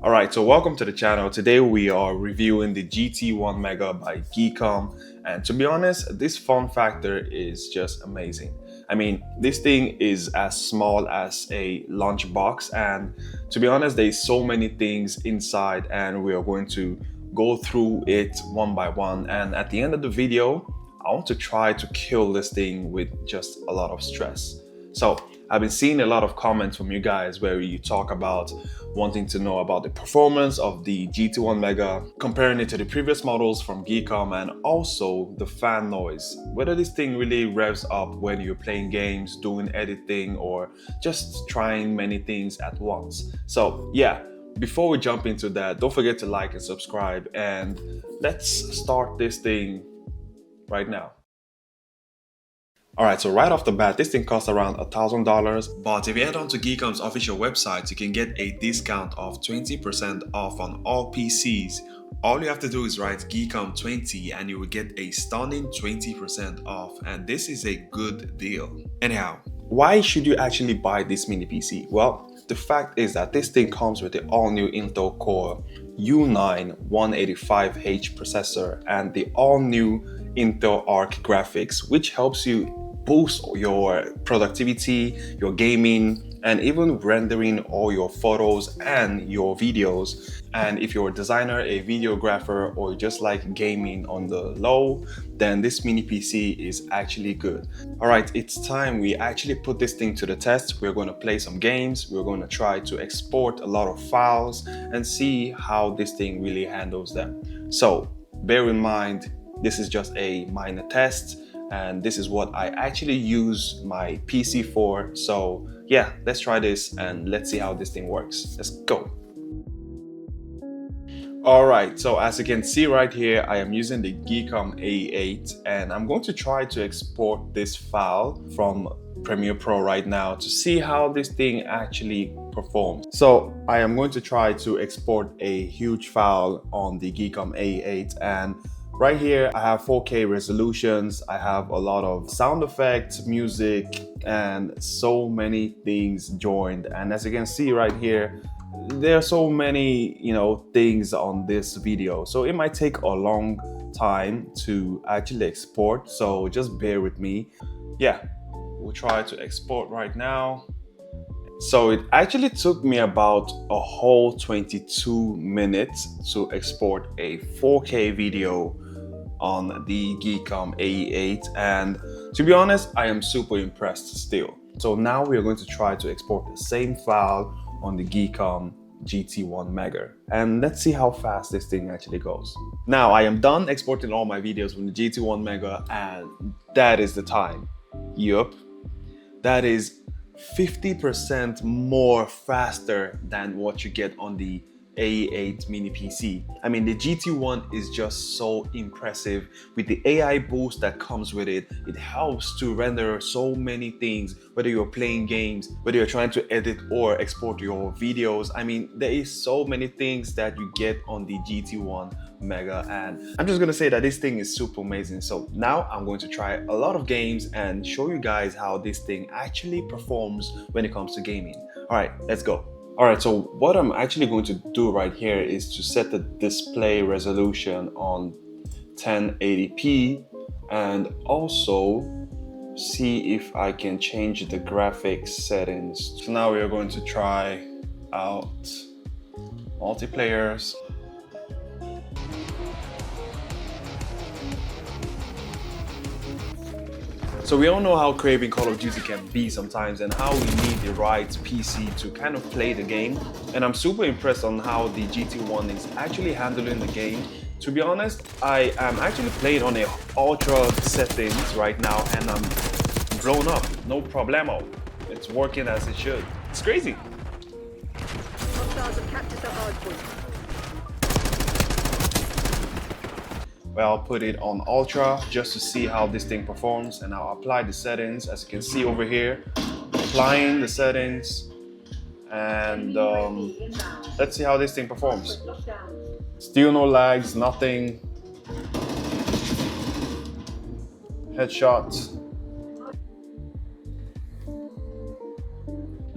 Alright, so welcome to the channel. Today we are reviewing the GT1 Mega by GEEKOM, and to be honest, this form factor is just amazing. I mean, this thing is as small as a lunchbox, and to be honest, there's so many things inside, and we are going to go through it one by one. And at the end of the video, I want to try to kill this thing with just a lot of stress. So I've been seeing a lot of comments from you guys where you talk about wanting to know about the performance of the GT1 Mega, comparing it to the previous models from GEEKOM, and also the fan noise, whether this thing really revs up when you're playing games, doing editing, or just trying many things at once. So yeah, before we jump into that, don't forget to like and subscribe, and let's start this thing right now. Alright, so right off the bat, this thing costs around $1,000, but if you head on to GEEKOM's official website, you can get a discount of 20% off on all PCs. All you have to do is write GEEKOM 20 and you will get a stunning 20% off, and this is a good deal. Anyhow, why should you actually buy this mini PC? Well, the fact is that this thing comes with the all-new Intel Core U9 185H processor and the all-new Intel Arc graphics, which helps you boost your productivity, your gaming, and even rendering all your photos and your videos. And if you're a designer, a videographer, or just like gaming on the low, then this mini PC is actually good. All right, it's time we actually put this thing to the test. We're going to play some games. We're going to try to export a lot of files and see how this thing really handles them. So bear in mind, this is just a minor test, and this is what I actually use my PC for. So yeah, let's try this and let's see how this thing works. Let's go. Alright, so as you can see right here, I am using the GEEKOM A8, and I'm going to try to export this file from Premiere Pro right now to see how this thing actually performs. So I am going to try to export a huge file on the GEEKOM A8, and right here, I have 4K resolutions, I have a lot of sound effects, music, and so many things joined. And as you can see right here, there are so many, things on this video. So it might take a long time to actually export, so just bear with me. Yeah, we'll try to export right now. So it actually took me about a whole 22 minutes to export a 4K video on the GEEKOM A8, and to be honest, I am super impressed still. So now we are going to try to export the same file on the GEEKOM GT1 Mega, and let's see how fast this thing actually goes. Now I am done exporting all my videos from the GT1 Mega, and that is the time. Yup, that is 50% more faster than what you get on the A8 mini PC. I mean, the GT1 is just so impressive with the AI boost that comes with it. It helps to render so many things, whether you're playing games, whether you're trying to edit or export your videos. I mean, there is so many things that you get on the GT1 Mega, and I'm just gonna say that this thing is super amazing. So now I'm going to try a lot of games and show you guys how this thing actually performs when it comes to gaming. All right, let's go. Alright, so what I'm actually going to do right here is to set the display resolution on 1080p and also see if I can change the graphics settings. So now we are going to try out multiplayers. So we all know how craving Call of Duty can be sometimes, and how we need the right PC to kind of play the game. And I'm super impressed on how the GT1 is actually handling the game. To be honest, I am actually playing on a ultra settings right now, and I'm blown up, no problemo. It's working as it should. It's crazy. Well, I'll put it on ultra just to see how this thing performs, and I'll apply the settings. As you can see over here, applying the settings, and let's see how this thing performs. Still no lags, nothing. Headshots.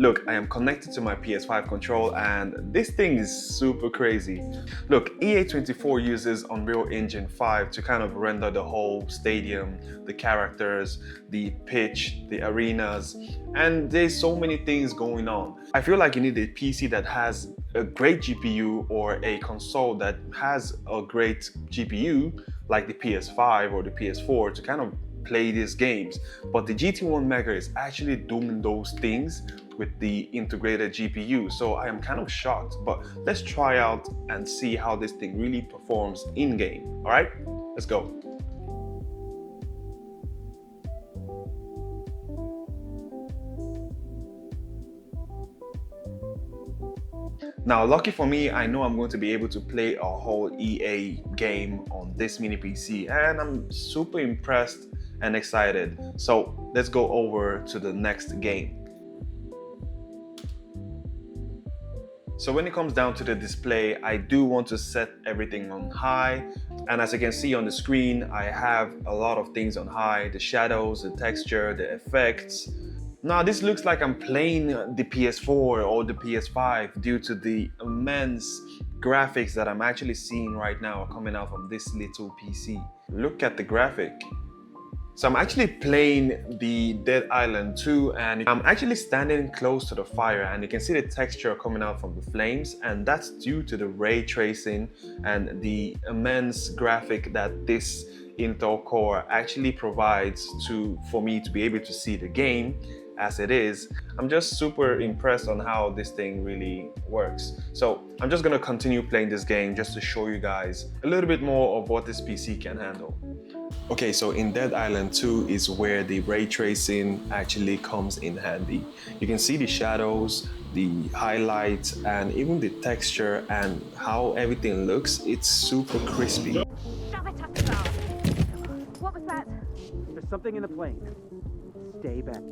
Look, I am connected to my PS5 control and this thing is super crazy. Look, EA24 uses Unreal Engine 5 to kind of render the whole stadium, the characters, the pitch, the arenas, and there's so many things going on. I feel like you need a PC that has a great GPU or a console that has a great GPU like the PS5 or the PS4 to kind of play these games. But the GT1 Mega is actually doing those things with the integrated GPU. So I am kind of shocked, but let's try out and see how this thing really performs in game. All right, let's go. Now, lucky for me, I know I'm going to be able to play a whole EA game on this mini PC, and I'm super impressed and excited. So let's go over to the next game. So when it comes down to the display, I do want to set everything on high. And as you can see on the screen, I have a lot of things on high: the shadows, the texture, the effects. Now this looks like I'm playing the PS4 or the PS5 due to the immense graphics that I'm actually seeing right now coming out from this little PC. Look at the graphic. So I'm actually playing the Dead Island 2 and I'm actually standing close to the fire and you can see the texture coming out from the flames, and that's due to the ray tracing and the immense graphic that this Intel core actually provides for me to be able to see the game as it is. I'm just super impressed on how this thing really works. So I'm just gonna continue playing this game just to show you guys a little bit more of what this PC can handle. Okay, so in Dead Island 2 is where the ray tracing actually comes in handy. You can see the shadows, the highlights, and even the texture and how everything looks. It's super crispy. Shove it up the arse. What was that? There's something in the plane. Stay back.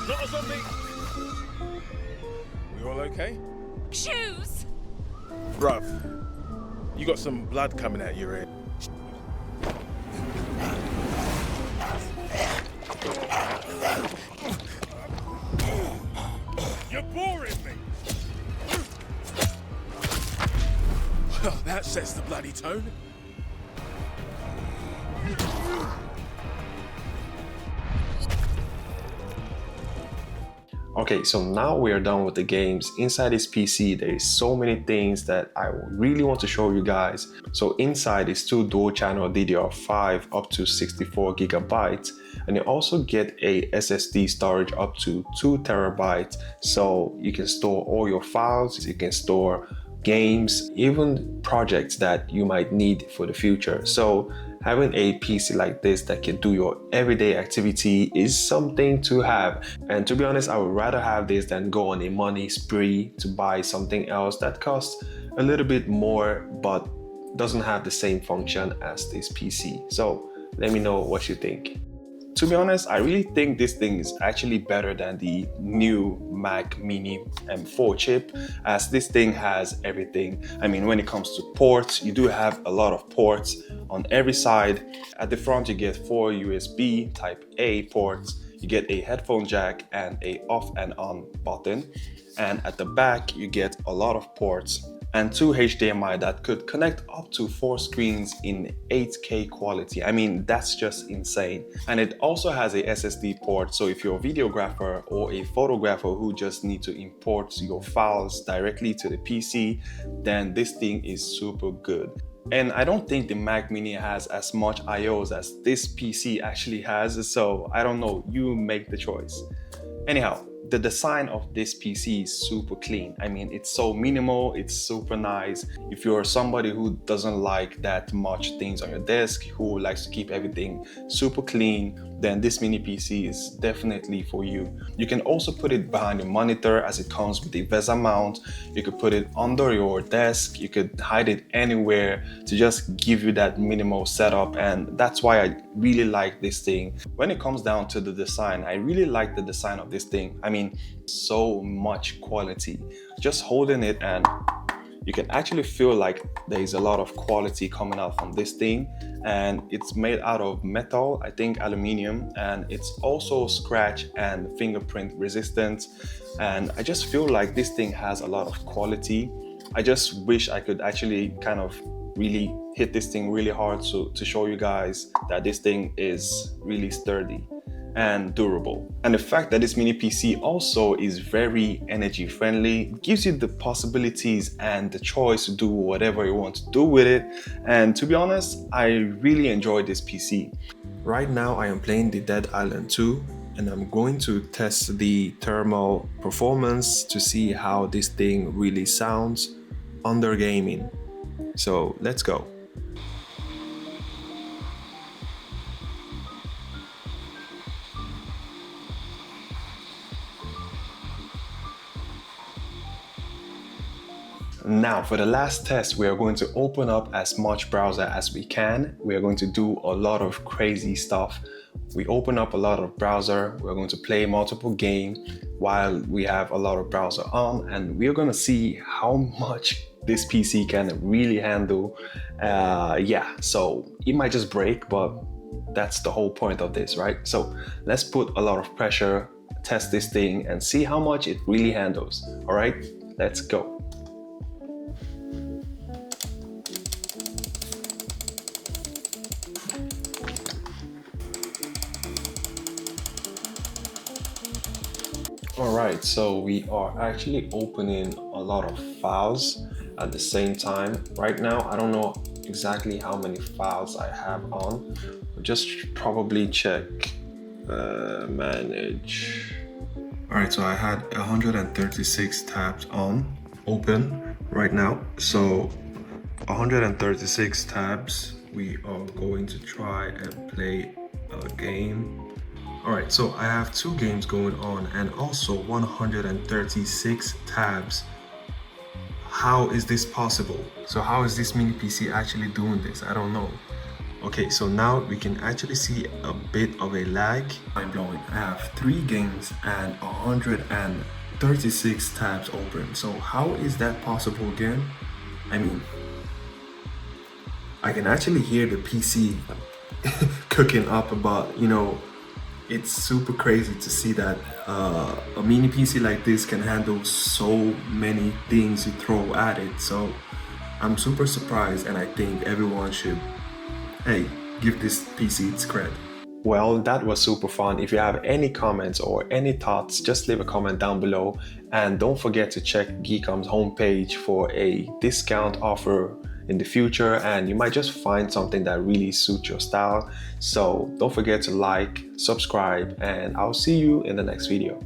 Not a zombie! We all okay? Shoes! Bruv, you got some blood coming out your head. You're boring me! Well, that sets the bloody tone. Okay, so now we are done with the games. Inside this PC, there is so many things that I really want to show you guys. So inside is two dual channel DDR5 up to 64 gigabytes, and you also get a SSD storage up to 2 terabytes. So you can store all your files, you can store games, even projects that you might need for the future. So having a PC like this that can do your everyday activity is something to have. And to be honest, I would rather have this than go on a money spree to buy something else that costs a little bit more but doesn't have the same function as this PC. So let me know what you think. To be honest, I really think this thing is actually better than the new Mac Mini M4 chip, as this thing has everything. I mean, when it comes to ports, you do have a lot of ports on every side. At the front, you get 4 USB Type A ports, you get a headphone jack and a off and on button. And at the back, you get a lot of ports and 2 HDMI that could connect up to 4 screens in 8K quality. I mean, that's just insane. And it also has a SSD port, so if you're a videographer or a photographer who just need to import your files directly to the PC, then this thing is super good. And I don't think the Mac Mini has as much IOs as this PC actually has, so I don't know, you make the choice. Anyhow, the design of this PC is super clean. I mean, it's so minimal, it's super nice. If you're somebody who doesn't like that much things on your desk, who likes to keep everything super clean, then this mini PC is definitely for you. You can also put it behind your monitor as it comes with a VESA mount. You could put it under your desk. You could hide it anywhere to just give you that minimal setup, and that's why I really like this thing. When it comes down to the design, I really like the design of this thing. I mean, so much quality. Just holding it and you can actually feel like there is a lot of quality coming out from this thing. And it's made out of metal, I think aluminum, and it's also scratch and fingerprint resistant. And I just feel like this thing has a lot of quality. I just wish I could actually kind of really hit this thing really hard to show you guys that this thing is really sturdy and durable. And the fact that this mini PC also is very energy friendly gives you the possibilities and the choice to do whatever you want to do with it. And to be honest, I really enjoy this PC. Right now I am playing the Dead Island 2, and I'm going to test the thermal performance to see how this thing really sounds under gaming. So let's go. Now for the last test, we are going to open up as much browser as we can. We are going to do a lot of crazy stuff. We open up a lot of browser, we're going to play multiple games while we have a lot of browser on, and we're going to see how much this PC can really handle. Yeah, so it might just break, but that's the whole point of this, right? So let's put a lot of pressure, test this thing, and see how much it really handles. All right, let's go. Alright, so we are actually opening a lot of files at the same time. Right now, I don't know exactly how many files I have on. I'll just probably check manage. Alright, so I had 136 tabs open right now. So 136 tabs. We are going to try and play a game. Alright, so I have 2 games going on and also 136 tabs. How is this possible? So how is this mini PC actually doing this? I don't know. Okay, so now we can actually see a bit of a lag. Mind-blowing. I have 3 games and 136 tabs open. So how is that possible again? I mean, I can actually hear the PC cooking up, about, you know, it's super crazy to see that a mini PC like this can handle so many things you throw at it. So I'm super surprised, and I think everyone should, hey, give this PC its credit. Well, that was super fun. If you have any comments or any thoughts, just leave a comment down below. And don't forget to check GEEKOM's homepage for a discount offer in the future, and you might just find something that really suits your style. So don't forget to like, subscribe, and I'll see you in the next video.